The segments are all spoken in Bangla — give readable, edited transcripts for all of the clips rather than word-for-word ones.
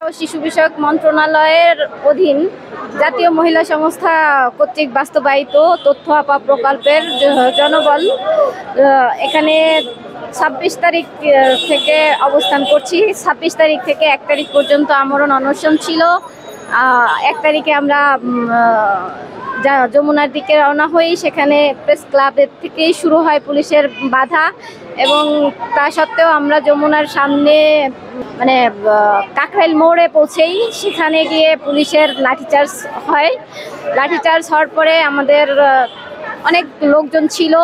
ও শিশু বিষয়ক মন্ত্রণালয়ের অধীন জাতীয় মহিলা সংস্থা কর্তৃক বাস্তবায়িত তথ্য আপা প্রকল্পের জনবল এখানে ২৬ তারিখ থেকে অবস্থান করছি। ২৬ তারিখ থেকে ১ তারিখ পর্যন্ত আমরণ অনশন ছিল। ১ তারিখে আমরা যমুনার দিকে রওনা হই। সেখানে প্রেস ক্লাবের থেকেই শুরু হয় পুলিশের বাধা, এবং তা সত্ত্বেও আমরা যমুনার সামনে মানে কাকরাইল মোড়ে পৌঁছেই সেখানে গিয়ে পুলিশের লাঠিচার্জ হয়। লাঠিচার্জ হওয়ার পরে আমাদের অনেক লোকজন ছিল।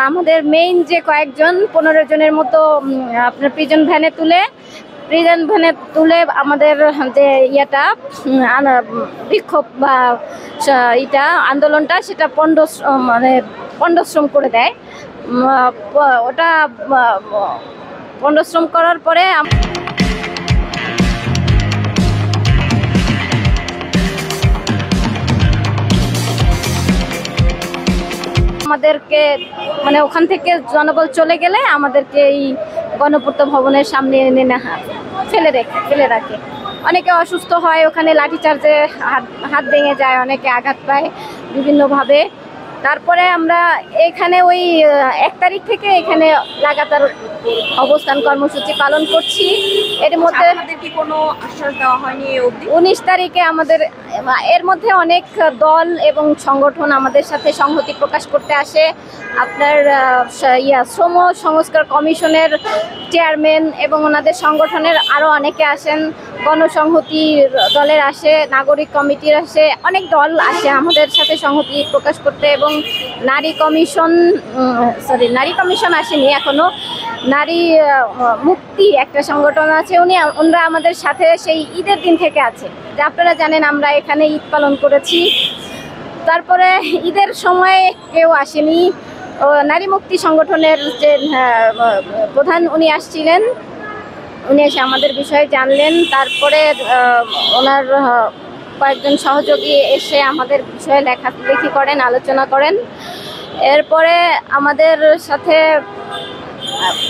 আমাদের মেইন যে কয়েকজন ১৫ জনের মতো আপনার প্রিজন ভ্যানে তুলে আমাদের যে বিক্ষোভ বা আন্দোলনটা সেটা পণ্ডশ্রম করে দেয়। ওটা পণ্ডশ্রম করার পরে আমাদেরকে ওখান থেকে জনবল চলে গেলে আমাদেরকে এই গণপূর্ত ভবনের সামনে এনে ফেলে রাখে। অনেকে অসুস্থ হয়, ওখানে লাঠিচার্জে হাত ভেঙে যায়, অনেকে আঘাত পায় বিভিন্নভাবে। তারপরে আমরা এখানে ওই ১ তারিখ থেকে এখানে লাগাতার অবস্থান কর্মসূচি পালন করছি। এর মধ্যে কি কোনো আশ্বাস দেওয়া হয়নি? ১৯ তারিখে এর মধ্যে অনেক দল এবং সংগঠন আমাদের সাথে সংহতি প্রকাশ করতে আসে। আপনার শ্রম সংস্কার কমিশনের চেয়ারম্যান এবং ওনাদের সংগঠনের আরও অনেকে আসেন, গণসংহতি দলের আসে, নাগরিক কমিটির আসে, অনেক দল আসে আমাদের সাথে সংহতি প্রকাশ করতে। এবং নারী কমিশন আসেনি এখনো, নারী মুক্তি একটা সংগঠন আছে, ওনারা আমাদের সাথে সেই ঈদের দিন থেকে আছে। যে আপনারা জানেন আমরা এখানে ঈদ পালন করেছি। তারপরে ঈদের সময় কেউ আসেনি। নারী মুক্তি সংগঠনের যে প্রধান উনি আসছিলেন, উনি এসে আমাদের বিষয়ে জানলেন। তারপরে ওনার কয়েকজন সহযোগী এসে আমাদের বিষয়ে লেখালেখি করেন, আলোচনা করেন। এরপরে আমাদের সাথে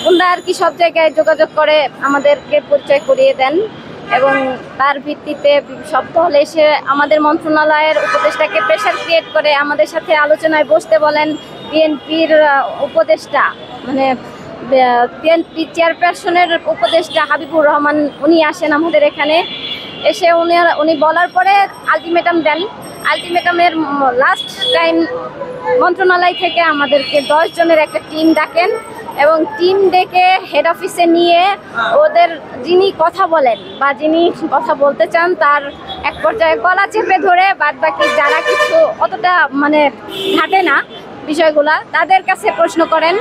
ওনারা আর কি সব জায়গায় যোগাযোগ করে আমাদেরকে পরিচয় করিয়ে দেন, এবং তার ভিত্তিতে সব দল এসে আমাদের মন্ত্রণালয়ের উপদেষ্টাকে প্রেশার ক্রিয়েট করে আমাদের সাথে আলোচনায় বসতে বলেন। বিএনপির উপদেষ্টা বিএনপি চেয়ারপারসনের উপদেষ্টা হাবিবুর রহমান উনি আসেন আমাদের এখানে। এসে উনি বলার পরে আলটিমেটাম দেন। আলটিমেটামের লাস্ট টাইম মন্ত্রণালয় থেকে আমাদেরকে 10 জনের একটা টিম ডাকেন, এবং টিম ডেকে হেড অফিসে নিয়ে ওদের যিনি কথা বলেন বা যিনি কথা বলতে চান তার এক পর্যায়ে গলা চেপে ধরে বাদবাকি যারা কিছু অতটা ঘাটে না বিষয়গুলা তাদের কাছে প্রশ্ন করেন,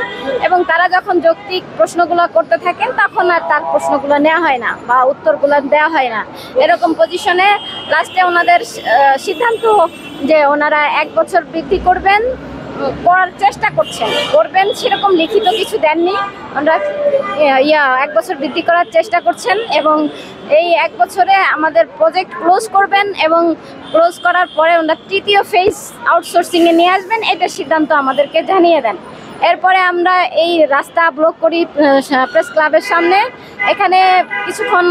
এবং তারা যখন যৌক্তিক প্রশ্নগুলো করতে থাকেন তখন আর তার প্রশ্নগুলো নেওয়া হয় না বা উত্তরগুলো দেওয়া হয় না। এরকম পজিশনে লাস্টে ওনাদের সিদ্ধান্ত যে ওনারা 1 বছর বৃদ্ধি করার চেষ্টা করবেন, সেরকম লিখিত কিছু দেননি। ওনারা 1 বছর বৃদ্ধি করার চেষ্টা করছেন, এবং এই 1 বছরে আমাদের প্রজেক্ট ক্লোজ করবেন, এবং ক্লোজ করার পরে ওনারা 3য় ফেজ আউটসোর্সিংয়ে নিয়ে আসবেন, এটা সিদ্ধান্ত আমাদেরকে জানিয়ে দেন। এরপরে আমরা এই রাস্তা ব্লক করি প্রেস ক্লাবের সামনে। এখানে কিছুক্ষণ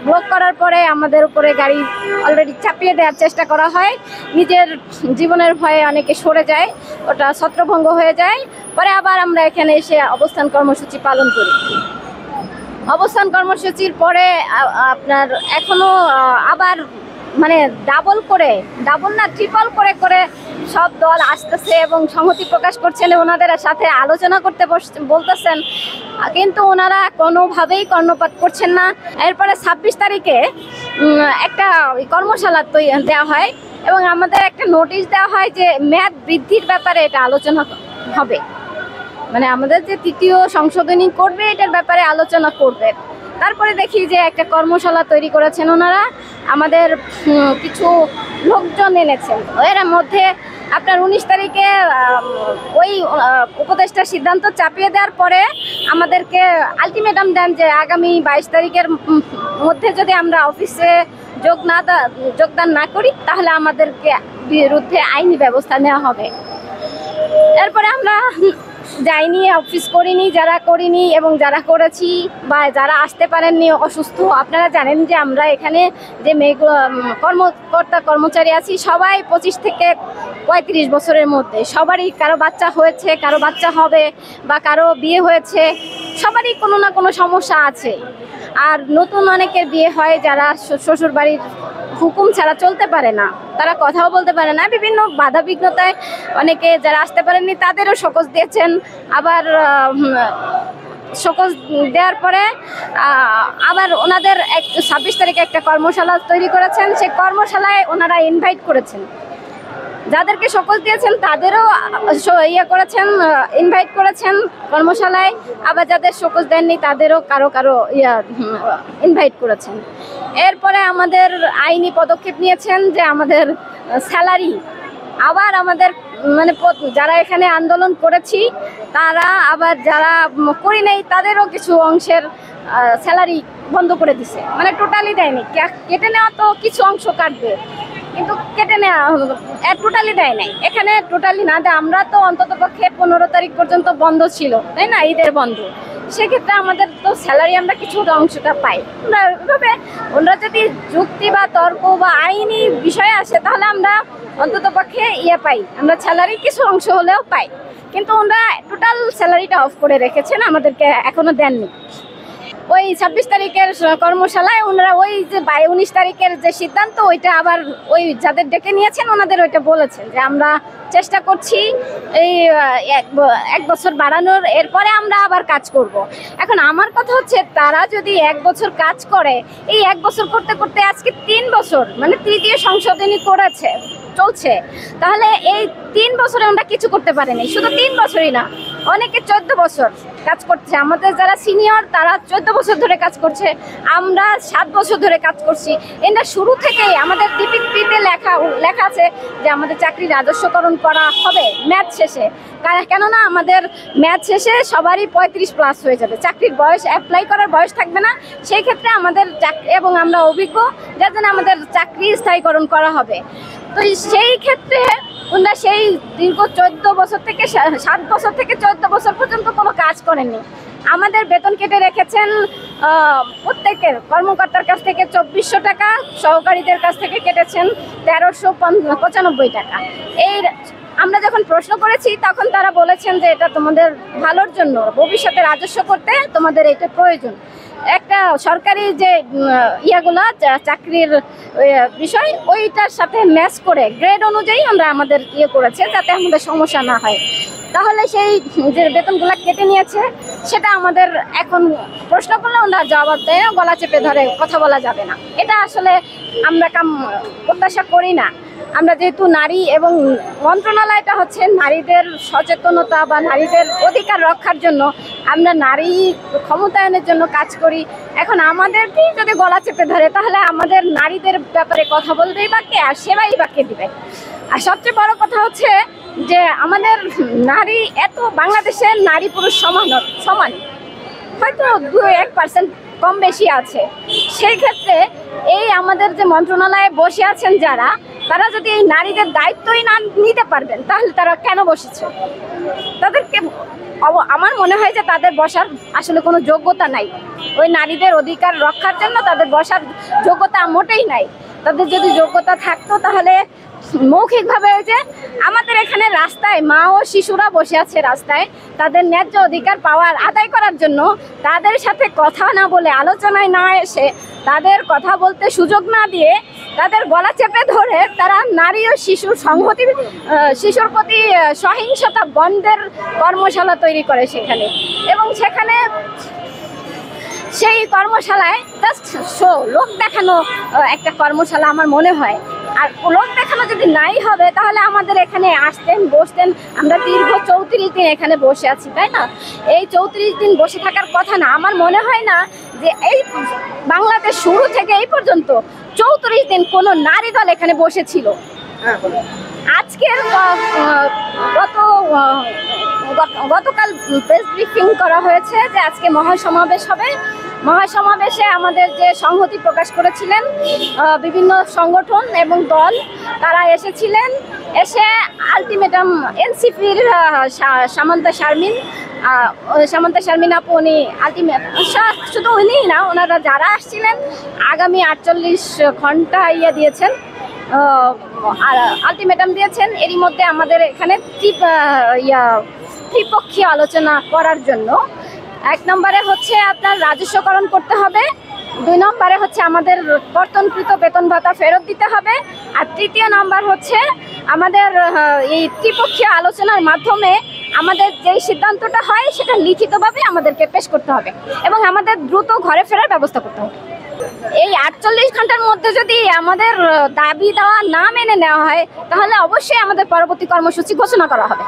ব্লক করার পরে আমাদের উপরে গাড়ি অলরেডি চাপিয়ে দেওয়ার চেষ্টা করা হয়। নিজের জীবনের ভয়ে অনেকে সরে যায়, ওটা ছত্রভঙ্গ হয়ে যায়। পরে আবার আমরা এখানে এসে অবস্থান কর্মসূচি পালন করি। অবস্থান কর্মসূচির পরে আপনার এখনো আবার ট্রিপল করে সব দল আসতেছে এবং সংহতি প্রকাশ করছেন, ওনাদের সাথে আলোচনা করতে বলতেছেন, কিন্তু ওনারা কোনোভাবেই কর্ণপাত করছেন না। এরপরে ২৬ তারিখে একটা কর্মশালা দেওয়া হয়, এবং আমাদের একটা নোটিশ দেওয়া হয় যে মেয়াদ বৃদ্ধির ব্যাপারে এটা আলোচনা হবে। আমাদের যে ৩য় সংশোধনী করবে এটার ব্যাপারে আলোচনা করবে। তারপরে দেখি যে একটা কর্মশালা তৈরি করেছেন ওনারা, আমাদের কিছু লোকজন এনেছেন। এর মধ্যে আপনার ১৯ তারিখে ওই উপদেষ্টার সিদ্ধান্ত চাপিয়ে দেওয়ার পরে আমাদেরকে আলটিমেটাম দেন যে আগামী ২২ তারিখের মধ্যে যদি আমরা অফিসে যোগদান না করি তাহলে আমাদেরকে বিরুদ্ধে আইনি ব্যবস্থা নেওয়া হবে। এরপরে আমরা যাইনি, অফিস করিনি, যারা করিনি এবং যারা করেছি বা যারা আসতে পারেননি অসুস্থ, আপনারা জানেন যে আমরা এখানে যে কর্মকর্তা কর্মচারী আছি সবাই 25 থেকে 35 বছরের মধ্যে, সবারই কারো বাচ্চা হয়েছে, কারো বাচ্চা হবে বা কারো বিয়ে হয়েছে, সবারই কোনো না কোনো সমস্যা আছে। আর নতুন অনেকের বিয়ে হয় যারা শ্বশুর বাড়ির হুকুম ছাড়া চলতে পারে না, তারা কথাও বলতে পারে না, বিভিন্ন বাধা বিঘ্নতায় অনেকে যারা আসতে পারেননি তাদেরও শোকজ দিয়েছেন। আবার শোকজ দেওয়ার পরে আবার ওনাদের 26 তারিখে একটা কর্মশালা তৈরি করেছেন, সেই কর্মশালায় ওনারা ইনভাইট করেছেন, যাদেরকে শোকজ দিয়েছেন তাদেরও ইনভাইট করেছেন কর্মশালায়, আবার যাদের শোকজ দেননি তাদেরও কারো ইনভাইট করেছেন। এরপরে আমাদের আইনি পদক্ষেপ নিয়েছেন যে আমাদের স্যালারি, আবার আমাদের মানে যারা এখানে আন্দোলন করেছি তারা আবার যারা করি নাই তাদেরও কিছু অংশের স্যালারি বন্ধ করে দিছে, মানে টোটালি দেয়নি, কেটে নেওয়া তো কিছু অংশ কাটবে কিন্তু কেটে নেওয়া টোটালি দেয় নাই। এখানে টোটালি না দেয়, আমরা তো অন্তত পক্ষে 15 তারিখ পর্যন্ত বন্ধ ছিল, তাই না, ঈদের বন্ধ, সেক্ষেত্রে আমাদের তো স্যালারি আমরা কিছু অংশটা পাই। ওনারা যদি যুক্তি বা তর্ক বা আইনি বিষয়ে আসে তাহলে আমরা অন্তত পক্ষে পাই, আমরা স্যালারি কিছু অংশ হলেও পাই, কিন্তু ওনারা টোটাল স্যালারিটা অফ করে রেখেছেন, আমাদেরকে এখনো দেননি। ওই 26 তারিখের কর্মশালায় ওনারা ওই যে 19 তারিখের যে সিদ্ধান্ত ওইটা আবার ওই যাদের ডেকে নিয়েছেন ওনাদের ওইটা বলেছেন যে আমরা চেষ্টা করছি এই 1 বছর বাড়ানোর, এরপরে আমরা আবার কাজ করব। এখন আমার কথা হচ্ছে তারা যদি 1 বছর কাজ করে, এই 1 বছর করতে করতে আজকে 3 বছর মানে তৃতীয় সংশোধনী চলছে, তাহলে এই 3 বছরে আমরা কিছু করতে পারিনি। শুধু 3 বছরই না, অনেকে 14 বছর কাজ করছে, আমাদের যারা সিনিয়র তারা 14 বছর ধরে কাজ করছে, আমরা 7 বছর ধরে কাজ করছি। এটা শুরু থেকেই আমাদের ডিপিতে লেখা আছে যে আমাদের চাকরি রাজস্বকরণ করা হবে ম্যাচ শেষে, কেননা আমাদের ম্যাচ শেষে সবারই 35+ হয়ে যাবে, চাকরির বয়স অ্যাপ্লাই করার বয়স থাকবে না, সেই ক্ষেত্রে আমাদের এবং আমরা অভিজ্ঞ যার জন্য আমাদের চাকরি স্থায়ীকরণ করা হবে। তো সেই ক্ষেত্রে ওনারা সেই দীর্ঘ 14 বছর থেকে 7 বছর থেকে 14 বছর পর্যন্ত কোনো কাজ করেননি। আমাদের বেতন কেটে রেখেছেন প্রত্যেকের কর্মকর্তার কাছ থেকে 2400 টাকা, সহকারীদের কাছ থেকে কেটেছেন 1395 টাকা। এই আমরা যখন প্রশ্ন করেছি তখন তারা বলেছেন যে এটা তোমাদের ভালোর জন্য, ভবিষ্যতে রাজস্ব করতে তোমাদের এটা প্রয়োজন। একটা সরকারি যে চাকরির বিষয় ওইটার সাথে ম্যাচ করে গ্রেড অনুযায়ী আমরা আমাদের করেছে যাতে আমাদের সমস্যা না হয়। তাহলে সেই যে বেতনগুলো কেটে নিয়েছে সেটা আমাদের এখন প্রশ্ন করলে ওনারা জবাব দেয়, গলা চেপে ধরে, কথা বলা যাবে না। এটা আসলে আমরা প্রত্যাশা করি না। আমরা যেহেতু নারী এবং মন্ত্রণালয়টা হচ্ছে নারীদের সচেতনতা বা নারীদের অধিকার রক্ষার জন্য, আমরা নারী ক্ষমতায়নের জন্য কাজ করি। এখন আমাদেরকেই যদি গলা চেপে ধরে তাহলে আমাদের নারীদের ব্যাপারে কথা বলবেই বা কে, আর সেবাই বা কে দিবে। আর সবচেয়ে বড় কথা হচ্ছে যে আমাদের নারী বাংলাদেশের নারী পুরুষ সমান, হয়তো 2-1% কম বেশি আছে। সেই ক্ষেত্রে এই আমাদের যে মন্ত্রণালয়ে বসে আছেন তারা যদি এই নারীদের দায়িত্বই না নিতে পারবেন তাহলে তারা কেন বসেছে? তাদেরকে আমার মনে হয় যে তাদের বসার আসলে কোনো যোগ্যতা নাই। ওই নারীদের অধিকার রক্ষার জন্য তাদের বসার যোগ্যতা মোটেই নাই। তাদের যদি যোগ্যতা থাকতো তাহলে মৌখিকভাবে যে আমাদের এখানে রাস্তায় মা ও শিশুরা বসে আছে রাস্তায়, তাদের ন্যায্য অধিকার আদায় করার জন্য তাদের সাথে কথা না বলে, আলোচনায় না এসে, তাদের কথা বলতে সুযোগ না দিয়ে তাদের গলা চেপে ধরে তারা নারী ও শিশুর প্রতি সহিংসতা বন্ধের কর্মশালা তৈরি করে সেখানে, এবং সেখানে সেই কর্মশালায় জাস্ট লোক দেখানো একটা কর্মশালা আমার মনে হয়। আর লোক দেখানো যদি নাই হবে তাহলে আমাদের এখানে আসতেন, বসতেন। আমরা দীর্ঘ 34 দিন এখানে বসে আছি, তাই না? এই 34 দিন বসে থাকার কথা না। আমার মনে হয় না যে এই বাংলাদেশ শুরু থেকে এই পর্যন্ত 34 দিন কোনো নারী দল এখানে বসেছিল। আজকের গতকাল প্রেস ব্রিফিং করা হয়েছে যে আজকে মহাসমাবেশ হবে। মহাসমাবেশে আমাদের যে সংহতি প্রকাশ করেছিলেন বিভিন্ন সংগঠন এবং দল, তারা এসেছিলেন এসে আলটিমেটাম এনসিপির সামান্তা শারমিন আপু উনি শুধু উনি না, ওনারা যারা আসছিলেন আগামী 48 ঘন্টা দিয়েছেন, আলটিমেটাম দিয়েছেন। এরই মধ্যে আমাদের এখানে ত্রিপক্ষীয় আলোচনা করার জন্য 1 নম্বরে হচ্ছে আপনার রাজস্বকরণ করতে হবে, 2 নম্বরে হচ্ছে আমাদের কর্তনকৃত বেতন ভাতা ফেরত দিতে হবে, আর 3য় নম্বর হচ্ছে আমাদের এই ত্রিপক্ষীয় আলোচনার মাধ্যমে আমাদের যেই সিদ্ধান্তটা হয় সেটা লিখিতভাবে আমাদেরকে পেশ করতে হবে এবং আমাদের দ্রুত ঘরে ফেরার ব্যবস্থা করতে হবে। এই 48 ঘন্টার মধ্যে যদি আমাদের দাবি দেওয়া না মেনে নেওয়া হয় তাহলে অবশ্যই আমাদের পরবর্তী কর্মসূচি ঘোষণা করা হবে।